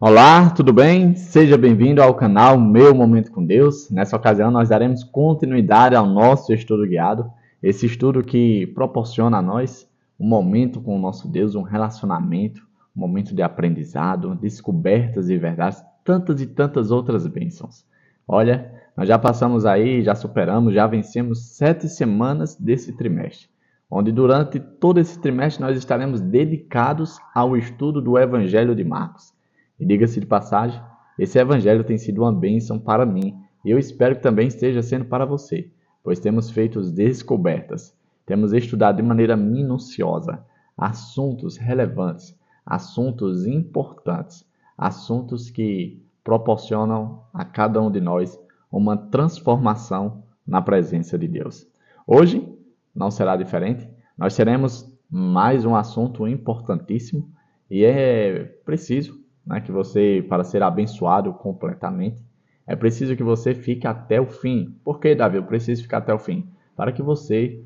Olá, tudo bem? Seja bem-vindo ao canal Meu Momento com Deus. Nessa ocasião, nós daremos continuidade ao nosso estudo guiado, esse estudo que proporciona a nós um momento com o nosso Deus, um relacionamento, um momento de aprendizado, descobertas e verdades, tantas e tantas outras bênçãos. Olha, nós já passamos aí, já superamos, já vencemos 7 semanas desse trimestre, onde durante todo esse trimestre nós estaremos dedicados ao estudo do Evangelho de Marcos. E diga-se de passagem, esse evangelho tem sido uma bênção para mim e eu espero que também esteja sendo para você, pois temos feito descobertas, temos estudado de maneira minuciosa assuntos relevantes, assuntos importantes, assuntos que proporcionam a cada um de nós uma transformação na presença de Deus. Hoje não será diferente, nós teremos mais um assunto importantíssimo e é preciso que você, para ser abençoado completamente, é preciso que você fique até o fim. Por que, Davi? Eu preciso ficar até o fim. Para que você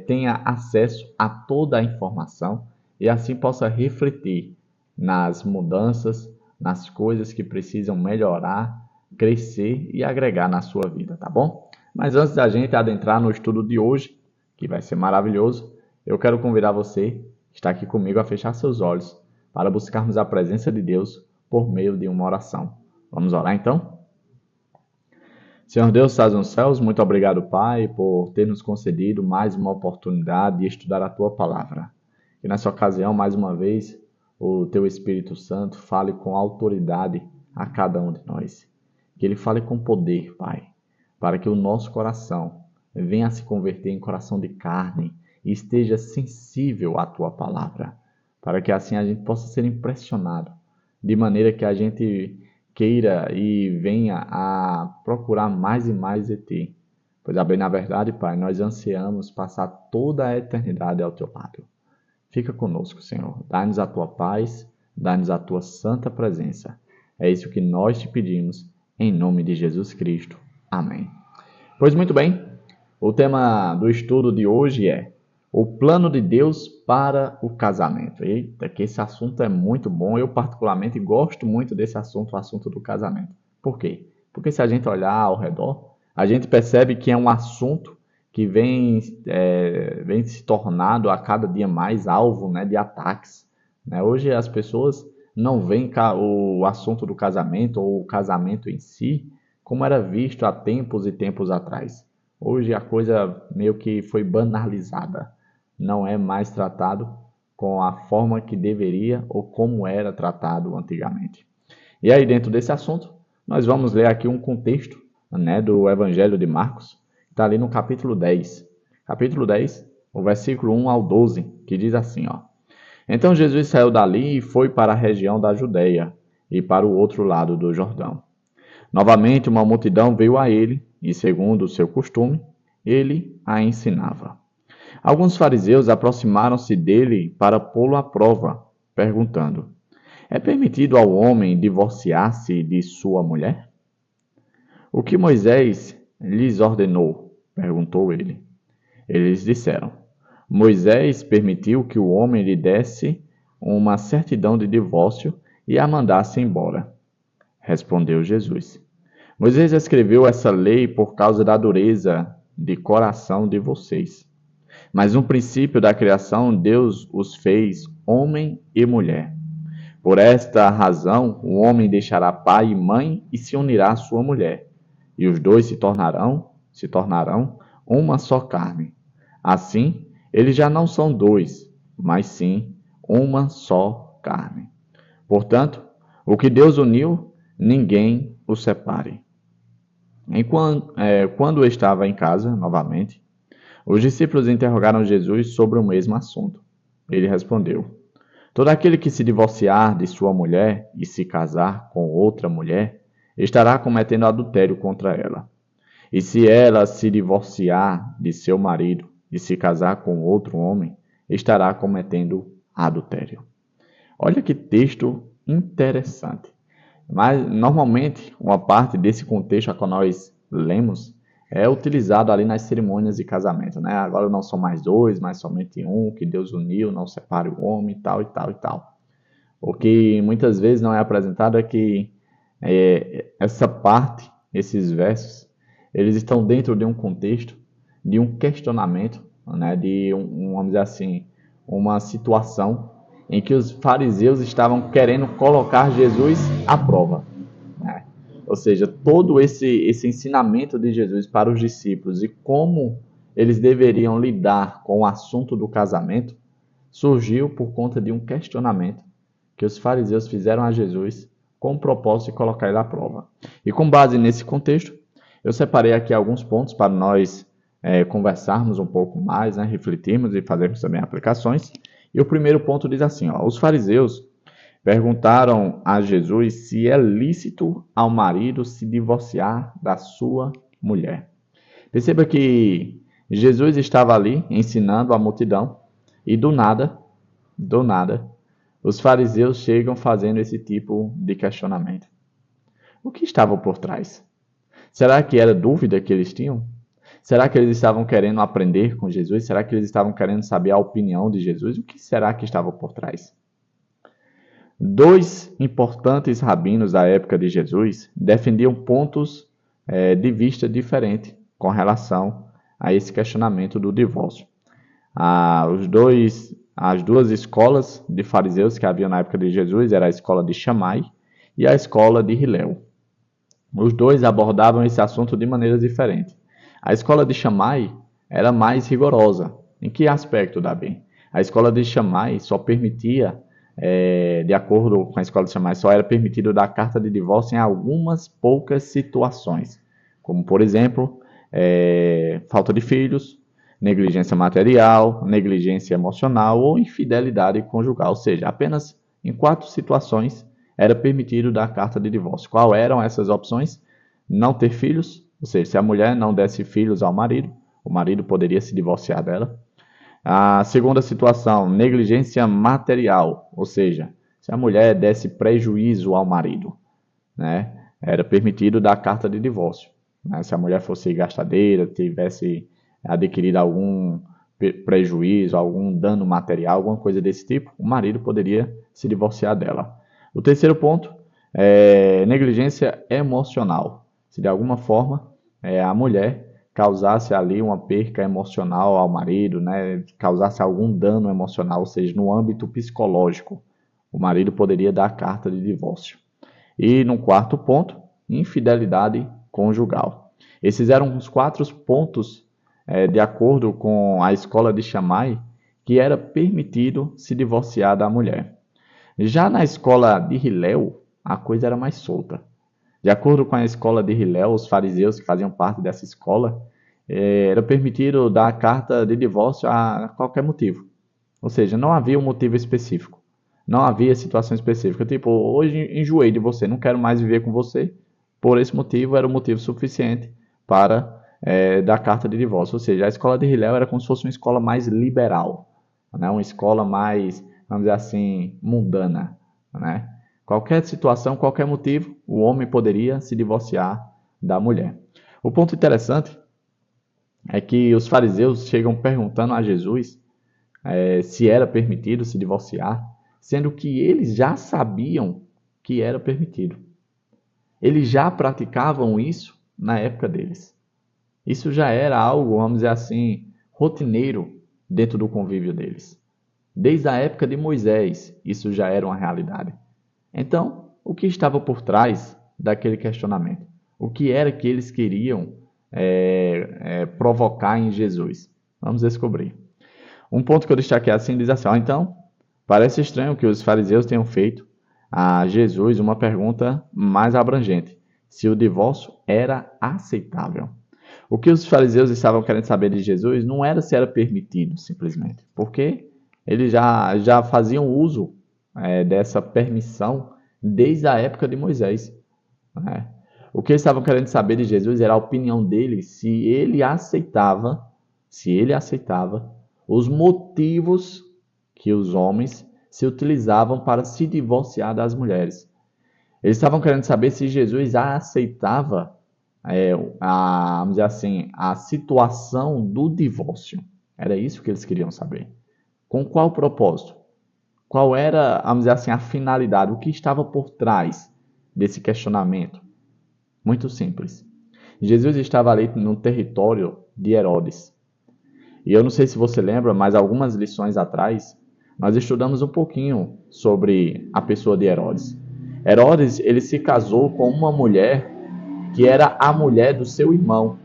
tenha acesso a toda a informação e assim possa refletir nas mudanças, nas coisas que precisam melhorar, crescer e agregar na sua vida, tá bom? Mas antes da gente adentrar no estudo de hoje, que vai ser maravilhoso, eu quero convidar você que está aqui comigo a fechar seus olhos para buscarmos a presença de Deus por meio de uma oração. Vamos orar então? Senhor Deus, estás nos céus, muito obrigado, Pai, por ter nos concedido mais uma oportunidade de estudar a Tua Palavra. Que nessa ocasião, mais uma vez, o Teu Espírito Santo fale com autoridade a cada um de nós. Que Ele fale com poder, Pai, para que o nosso coração venha a se converter em coração de carne e esteja sensível à Tua Palavra, para que assim a gente possa ser impressionado, de maneira que a gente queira e venha a procurar mais e mais de Ti. Pois, bem, na verdade, Pai, nós ansiamos passar toda a eternidade ao Teu lado. Fica conosco, Senhor. Dá-nos a Tua paz, dá-nos a Tua santa presença. É isso que nós te pedimos, em nome de Jesus Cristo. Amém. Pois muito bem, o tema do estudo de hoje é o plano de Deus para o casamento. Eita, que esse assunto é muito bom. Eu, particularmente, gosto muito desse assunto, o assunto do casamento. Por quê? Porque se a gente olhar ao redor, a gente percebe que é um assunto que vem se tornando a cada dia mais alvo, de ataques. Hoje as pessoas não veem o assunto do casamento ou o casamento em si como era visto há tempos e tempos atrás. Hoje a coisa meio que foi banalizada. Não é mais tratado com a forma que deveria ou como era tratado antigamente. E aí, dentro desse assunto, nós vamos ler aqui um contexto do Evangelho de Marcos, que está ali no capítulo 10. Capítulo 10, o versículo 1 ao 12, que diz assim, ó. Então Jesus saiu dali e foi para a região da Judeia e para o outro lado do Jordão. Novamente uma multidão veio a ele e, segundo o seu costume, ele a ensinava. Alguns fariseus aproximaram-se dele para pô-lo à prova, perguntando: é permitido ao homem divorciar-se de sua mulher? O que Moisés lhes ordenou? Perguntou ele. Eles disseram: Moisés permitiu que o homem lhe desse uma certidão de divórcio e a mandasse embora. Respondeu Jesus: Moisés escreveu essa lei por causa da dureza de coração de vocês. Mas no princípio da criação, Deus os fez homem e mulher. Por esta razão, o homem deixará pai e mãe e se unirá à sua mulher, e os dois se tornarão uma só carne. Assim, eles já não são dois, mas sim uma só carne. Portanto, o que Deus uniu, ninguém o separe. Quando estava em casa, novamente, os discípulos interrogaram Jesus sobre o mesmo assunto. Ele respondeu: todo aquele que se divorciar de sua mulher e se casar com outra mulher, estará cometendo adultério contra ela. E se ela se divorciar de seu marido e se casar com outro homem, estará cometendo adultério. Olha que texto interessante. Mas, normalmente, uma parte desse contexto a qual nós lemos é utilizado ali nas cerimônias de casamento, Agora não são mais dois, mas somente um, que Deus uniu, não separe o homem, tal e tal e tal. O que muitas vezes não é apresentado é que essa parte, esses versos, eles estão dentro de um contexto, de um questionamento, né, de vamos dizer assim, uma situação em que os fariseus estavam querendo colocar Jesus à prova, né? Ou seja, todo esse ensinamento de Jesus para os discípulos e como eles deveriam lidar com o assunto do casamento surgiu por conta de um questionamento que os fariseus fizeram a Jesus com o propósito de colocar ele à prova. E com base nesse contexto, eu separei aqui alguns pontos para nós conversarmos um pouco mais, né, refletirmos e fazermos também aplicações. E o primeiro ponto diz assim, ó, os fariseus perguntaram a Jesus se é lícito ao marido se divorciar da sua mulher. Perceba que Jesus estava ali ensinando a multidão e do nada, os fariseus chegam fazendo esse tipo de questionamento. O que estava por trás? Será que era dúvida que eles tinham? Será que eles estavam querendo aprender com Jesus? Será que eles estavam querendo saber a opinião de Jesus? O que será que estava por trás? Dois importantes rabinos da época de Jesus defendiam pontos de vista diferentes com relação a esse questionamento do divórcio. As duas escolas de fariseus que havia na época de Jesus era a escola de Shammai e a escola de Hilel. Os dois abordavam esse assunto de maneiras diferentes. A escola de Shammai era mais rigorosa. Em que aspecto, Davi? A escola de Shammai só permitia, de acordo com a escola de Shammai, só era permitido dar carta de divórcio em algumas poucas situações, como, por exemplo, falta de filhos, negligência material, negligência emocional ou infidelidade conjugal. Ou seja, apenas em 4 situações era permitido dar carta de divórcio. Qual eram essas opções? Não ter filhos, ou seja, se a mulher não desse filhos ao marido, o marido poderia se divorciar dela. A segunda situação, negligência material, ou seja, se a mulher desse prejuízo ao marido, né, era permitido dar carta de divórcio. Né? Se a mulher fosse gastadeira, tivesse adquirido algum prejuízo, algum dano material, alguma coisa desse tipo, o marido poderia se divorciar dela. O terceiro ponto é negligência emocional. Se de alguma forma a mulher causasse ali uma perca emocional ao marido, né, causasse algum dano emocional, ou seja, no âmbito psicológico, o marido poderia dar carta de divórcio. E no quarto ponto, infidelidade conjugal. Esses eram os 4 pontos, de acordo com a escola de Shammai, que era permitido se divorciar da mulher. Já na escola de Hilel, a coisa era mais solta. De acordo com a escola de Hilel, os fariseus que faziam parte dessa escola, era permitido dar carta de divórcio a qualquer motivo. Ou seja, não havia um motivo específico. Não havia situação específica. Tipo, hoje enjoei de você, não quero mais viver com você. Por esse motivo, era um motivo suficiente para dar carta de divórcio. Ou seja, a escola de Hillel era como se fosse uma escola mais liberal, né? Uma escola mais, vamos dizer assim, mundana, né? Qualquer situação, qualquer motivo, o homem poderia se divorciar da mulher. O ponto interessante é que os fariseus chegam perguntando a Jesus se era permitido se divorciar, sendo que eles já sabiam que era permitido. Eles já praticavam isso na época deles. Isso já era algo, vamos dizer assim, rotineiro dentro do convívio deles. Desde a época de Moisés, isso já era uma realidade. Então, o que estava por trás daquele questionamento? O que era que eles queriam provocar em Jesus? Vamos descobrir. Um ponto que eu destaquei assim diz assim, então, parece estranho que os fariseus tenham feito a Jesus uma pergunta mais abrangente, se o divórcio era aceitável. O que os fariseus estavam querendo saber de Jesus não era se era permitido, simplesmente, porque eles já faziam uso dessa permissão desde a época de Moisés. Né? O que eles estavam querendo saber de Jesus era a opinião dele, se ele aceitava os motivos que os homens se utilizavam para se divorciar das mulheres. Eles estavam querendo saber se Jesus aceitava vamos dizer assim, a situação do divórcio. Era isso que eles queriam saber. Com qual propósito? Qual era, vamos dizer assim, a finalidade? O que estava por trás desse questionamento? Muito simples. Jesus estava ali no território de Herodes. E eu não sei se você lembra, mas algumas lições atrás, nós estudamos um pouquinho sobre a pessoa de Herodes. Herodes, ele se casou com uma mulher que era a mulher do seu irmão.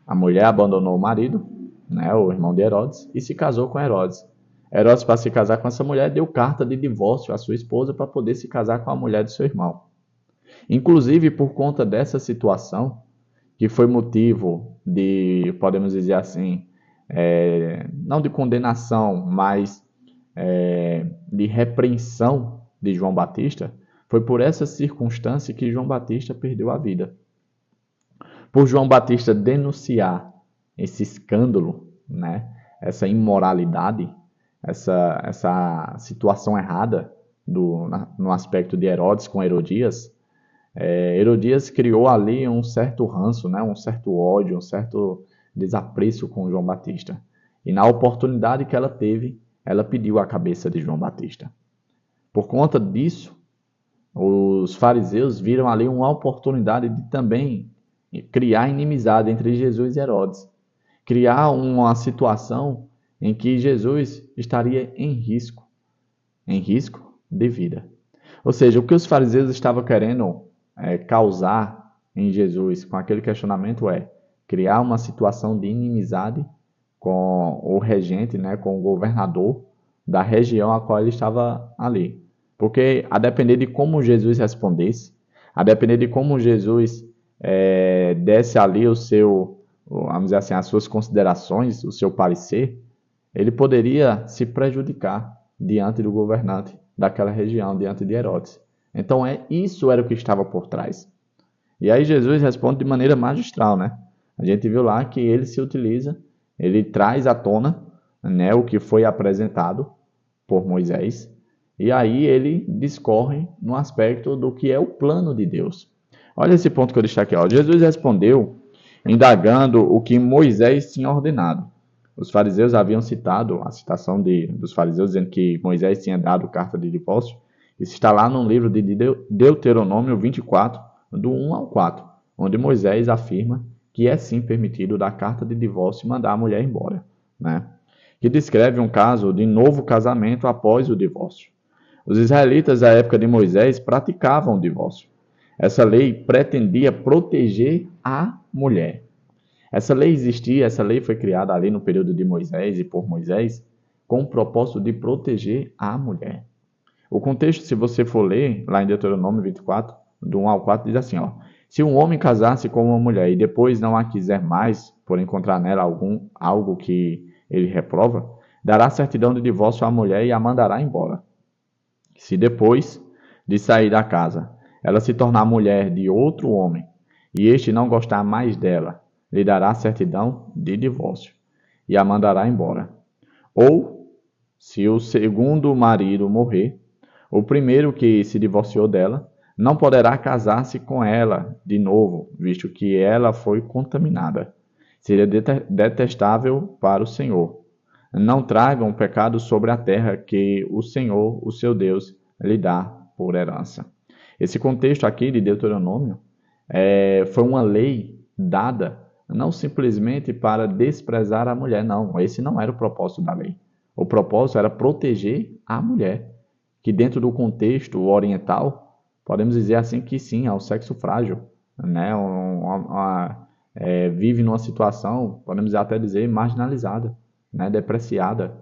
A mulher abandonou o marido, né, o irmão de Herodes, e se casou com Herodes. Herodes, para se casar com essa mulher, deu carta de divórcio à sua esposa para poder se casar com a mulher de seu irmão. Inclusive, por conta dessa situação, que foi motivo de, podemos dizer assim, não de condenação, mas de repreensão de João Batista, foi por essa circunstância que João Batista perdeu a vida. Por João Batista denunciar esse escândalo, né, essa imoralidade, essa situação errada no aspecto de Herodes com Herodias, Herodias criou ali um certo ranço, né, um certo ódio, um certo desapreço com João Batista. E na oportunidade que ela teve, ela pediu a cabeça de João Batista. Por conta disso, os fariseus viram ali uma oportunidade de também criar inimizade entre Jesus e Herodes. Criar uma situação em que Jesus estaria em risco de vida. Ou seja, o que os fariseus estavam querendo causar em Jesus com aquele questionamento é criar uma situação de inimizade com o regente, né, com o governador da região a qual ele estava ali. Porque a depender de como Jesus respondesse, a depender de como Jesus desse ali o seu, vamos dizer assim, as suas considerações, o seu parecer, ele poderia se prejudicar diante do governante daquela região, diante de Herodes. Então, isso era o que estava por trás. E aí Jesus responde de maneira magistral, né? A gente viu lá que ele se utiliza, ele traz à tona, né, o que foi apresentado por Moisés, e aí ele discorre no aspecto do que é o plano de Deus. Olha esse ponto que eu deixei aqui. Ó. Jesus respondeu, indagando o que Moisés tinha ordenado. Os fariseus haviam citado a citação dos fariseus dizendo que Moisés tinha dado carta de divórcio. Isso está lá no livro de Deuteronômio 24, do 1 ao 4, onde Moisés afirma que é sim permitido dar carta de divórcio e mandar a mulher embora, né? Que descreve um caso de novo casamento após o divórcio. Os israelitas da época de Moisés praticavam o divórcio. Essa lei pretendia proteger a mulher. Essa lei existia, essa lei foi criada ali no período de Moisés e por Moisés, com o propósito de proteger a mulher. O contexto, se você for ler, lá em Deuteronômio 24, do 1 ao 4, diz assim, ó, se um homem casar-se com uma mulher e depois não a quiser mais, por encontrar nela algo que ele reprova, dará certidão de divórcio à mulher e a mandará embora. Se depois de sair da casa, ela se tornar mulher de outro homem, e este não gostar mais dela, lhe dará certidão de divórcio, e a mandará embora. Ou, se o segundo marido morrer, o primeiro que se divorciou dela não poderá casar-se com ela de novo, visto que ela foi contaminada. Seria detestável para o Senhor. Não tragam pecado sobre a terra que o Senhor, o seu Deus, lhe dá por herança. Esse contexto aqui de Deuteronômio foi uma lei dada não simplesmente para desprezar a mulher, não. Esse não era o propósito da lei. O propósito era proteger a mulher, que dentro do contexto oriental, podemos dizer assim que sim, é o sexo frágil, né? Vive numa situação, podemos até dizer, marginalizada, né? Depreciada,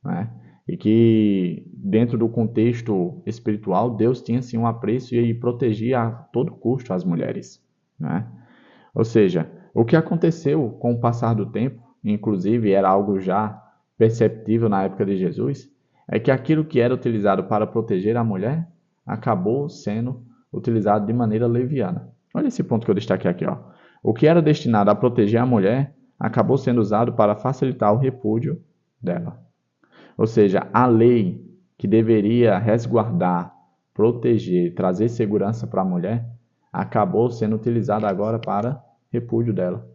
né? E que dentro do contexto espiritual, Deus tinha sim um apreço e protegia a todo custo as mulheres, né? Ou seja, o que aconteceu com o passar do tempo, inclusive era algo já perceptível na época de Jesus, é que aquilo que era utilizado para proteger a mulher acabou sendo utilizado de maneira leviana. Olha esse ponto que eu destaquei aqui. Ó. O que era destinado a proteger a mulher acabou sendo usado para facilitar o repúdio dela. Ou seja, a lei que deveria resguardar, proteger, trazer segurança para a mulher, acabou sendo utilizada agora para repúdio dela.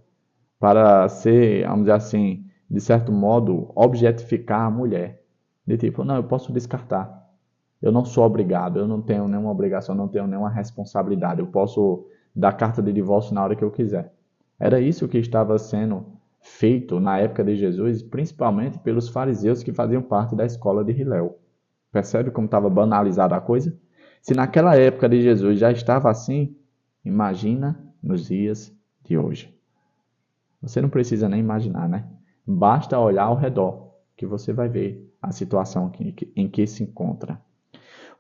Para ser, vamos dizer assim, de certo modo, objetificar a mulher. De tipo, não, eu posso descartar. Eu não sou obrigado, eu não tenho nenhuma obrigação, eu não tenho nenhuma responsabilidade. Eu posso dar carta de divórcio na hora que eu quiser. Era isso que estava sendo feito na época de Jesus, principalmente pelos fariseus que faziam parte da escola de Hilel. Percebe como estava banalizada a coisa? Se naquela época de Jesus já estava assim, imagina nos dias de hoje. Você não precisa nem imaginar, né? Basta olhar ao redor que você vai ver a situação em que se encontra.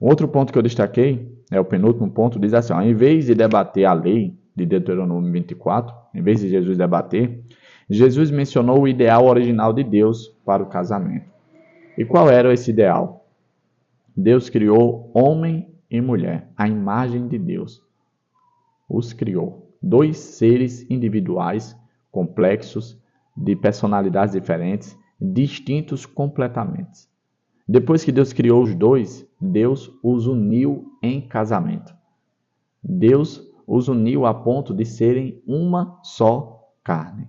Um outro ponto que eu destaquei, o penúltimo ponto, diz assim, ó, em vez de debater a lei de Deuteronômio 24, em vez de Jesus debater, Jesus mencionou o ideal original de Deus para o casamento. E qual era esse ideal? Deus criou homem e mulher, a imagem de Deus. Os criou. Dois seres individuais, complexos, de personalidades diferentes, distintos completamente. Depois que Deus criou os dois, Deus os uniu em casamento. Deus os uniu a ponto de serem uma só carne.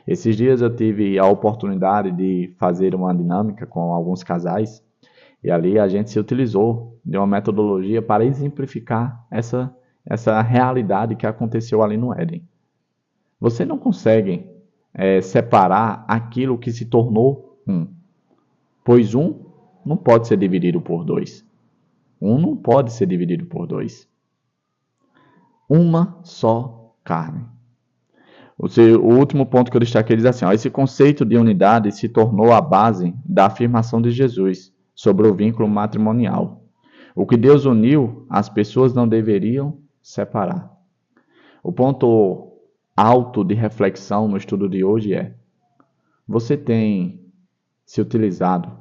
Esses dias eu tive a oportunidade de fazer uma dinâmica com alguns casais e ali a gente se utilizou de uma metodologia para exemplificar essa realidade que aconteceu ali no Éden. Você não consegue separar aquilo que se tornou um, pois um não pode ser dividido por dois. Um não pode ser dividido por dois. Uma só carne. O último ponto que eu destaquei diz assim, ó, esse conceito de unidade se tornou a base da afirmação de Jesus sobre o vínculo matrimonial. O que Deus uniu, as pessoas não deveriam separar. O ponto alto de reflexão no estudo de hoje é: você tem se utilizado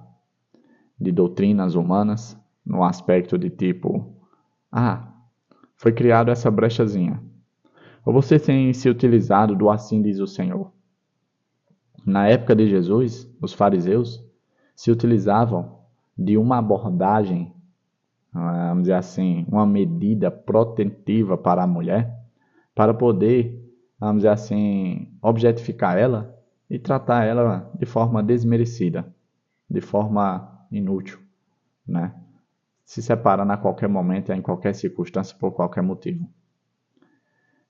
de doutrinas humanas no aspecto de tipo, foi criado essa brechazinha. Ou você tem se utilizado do assim diz o Senhor? Na época de Jesus, os fariseus se utilizavam de uma abordagem, vamos dizer assim, uma medida protetiva para a mulher, para poder, vamos dizer assim, objetificar ela e tratar ela de forma desmerecida, de forma inútil, né? Se separando a qualquer momento, em qualquer circunstância, por qualquer motivo.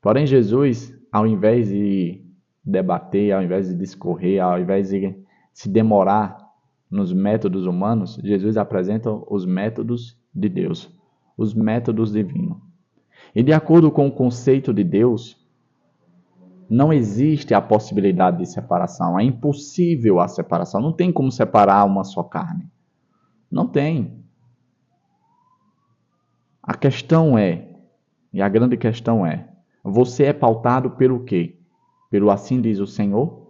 Porém, Jesus, ao invés de debater, ao invés de discorrer, ao invés de se demorar nos métodos humanos, Jesus apresenta os métodos de Deus, os métodos divinos. E de acordo com o conceito de Deus, não existe a possibilidade de separação, é impossível a separação, não tem como separar uma só carne. Não tem. A questão é, e a grande questão é, você é pautado pelo quê? Pelo assim diz o Senhor?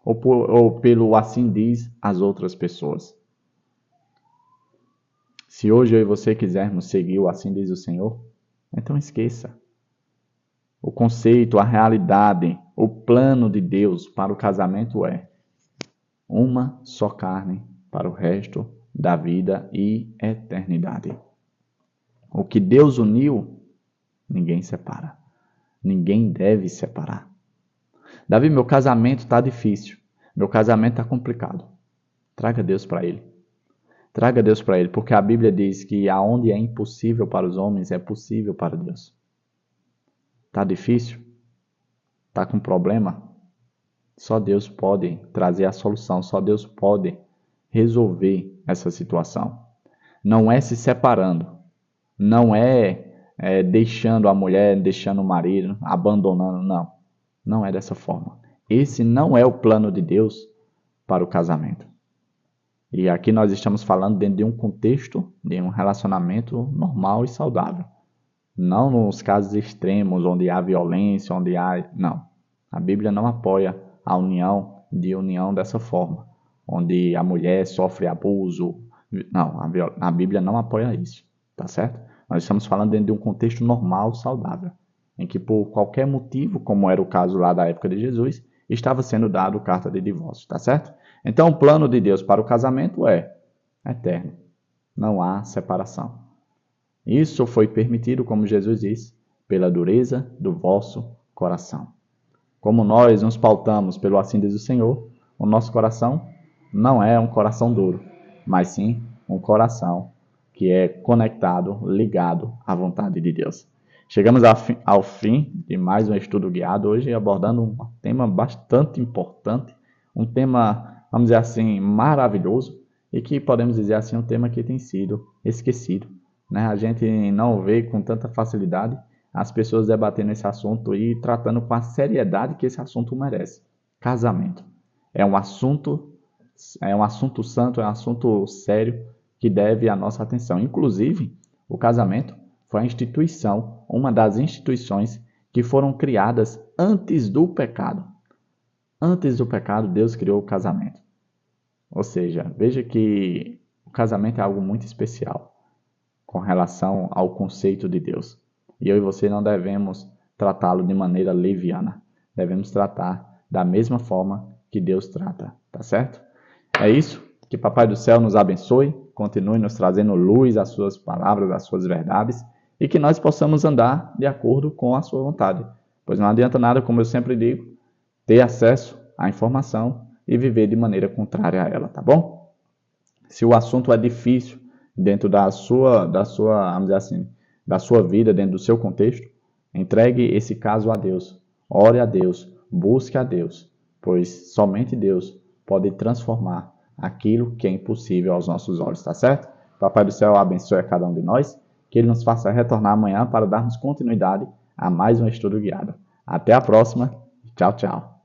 Ou pelo assim diz as outras pessoas? Se hoje eu e você quisermos seguir o assim diz o Senhor, então esqueça. O conceito, a realidade, o plano de Deus para o casamento é uma só carne para o resto da vida e eternidade. O que Deus uniu, ninguém separa. Ninguém deve separar. Davi, meu casamento está difícil. Meu casamento está complicado. Traga Deus para ele. Traga Deus para ele, porque a Bíblia diz que aonde é impossível para os homens, é possível para Deus. Está difícil? Está com problema? Só Deus pode trazer a solução. Só Deus pode resolver essa situação. Não é se separando. Não é deixando a mulher, deixando o marido, abandonando, não. Não é dessa forma. Esse não é o plano de Deus para o casamento. E aqui nós estamos falando dentro de um contexto, de um relacionamento normal e saudável. Não nos casos extremos, onde há violência, onde há... Não. A Bíblia não apoia a união dessa forma, onde a mulher sofre abuso. Não, a Bíblia não apoia isso, tá certo? Nós estamos falando dentro de um contexto normal, saudável, em que por qualquer motivo, como era o caso lá da época de Jesus, estava sendo dado carta de divórcio, tá certo? Então o plano de Deus para o casamento é eterno, não há separação. Isso foi permitido, como Jesus disse, pela dureza do vosso coração. Como nos pautamos pelo assim diz o Senhor, o nosso coração não é um coração duro, mas sim um coração que é conectado, ligado à vontade de Deus. Chegamos ao fim de mais um estudo guiado, hoje abordando um tema bastante importante, um tema, vamos dizer assim, maravilhoso, e que podemos dizer assim, um tema que tem sido esquecido. Né? A gente não vê com tanta facilidade as pessoas debatendo esse assunto e tratando com a seriedade que esse assunto merece. Casamento. É um assunto santo, é um assunto sério que deve a nossa atenção. Inclusive, o casamento foi uma das instituições que foram criadas antes do pecado. Antes do pecado, Deus criou o casamento. Ou seja, veja que o casamento é algo muito especial com relação ao conceito de Deus. E eu e você não devemos tratá-lo de maneira leviana. Devemos tratar da mesma forma que Deus trata, tá certo? É isso. Que Papai do Céu nos abençoe, continue nos trazendo luz às suas palavras, às suas verdades, e que nós possamos andar de acordo com a sua vontade. Pois não adianta nada, como eu sempre digo, ter acesso à informação e viver de maneira contrária a ela, tá bom? Se o assunto é difícil dentro vamos dizer assim, da sua vida, dentro do seu contexto, entregue esse caso a Deus. Ore a Deus, busque a Deus, pois somente Deus pode transformar aquilo que é impossível aos nossos olhos, tá certo? Papai do Céu abençoe a cada um de nós, que Ele nos faça retornar amanhã para darmos continuidade a mais um estudo guiado. Até a próxima. Tchau, tchau.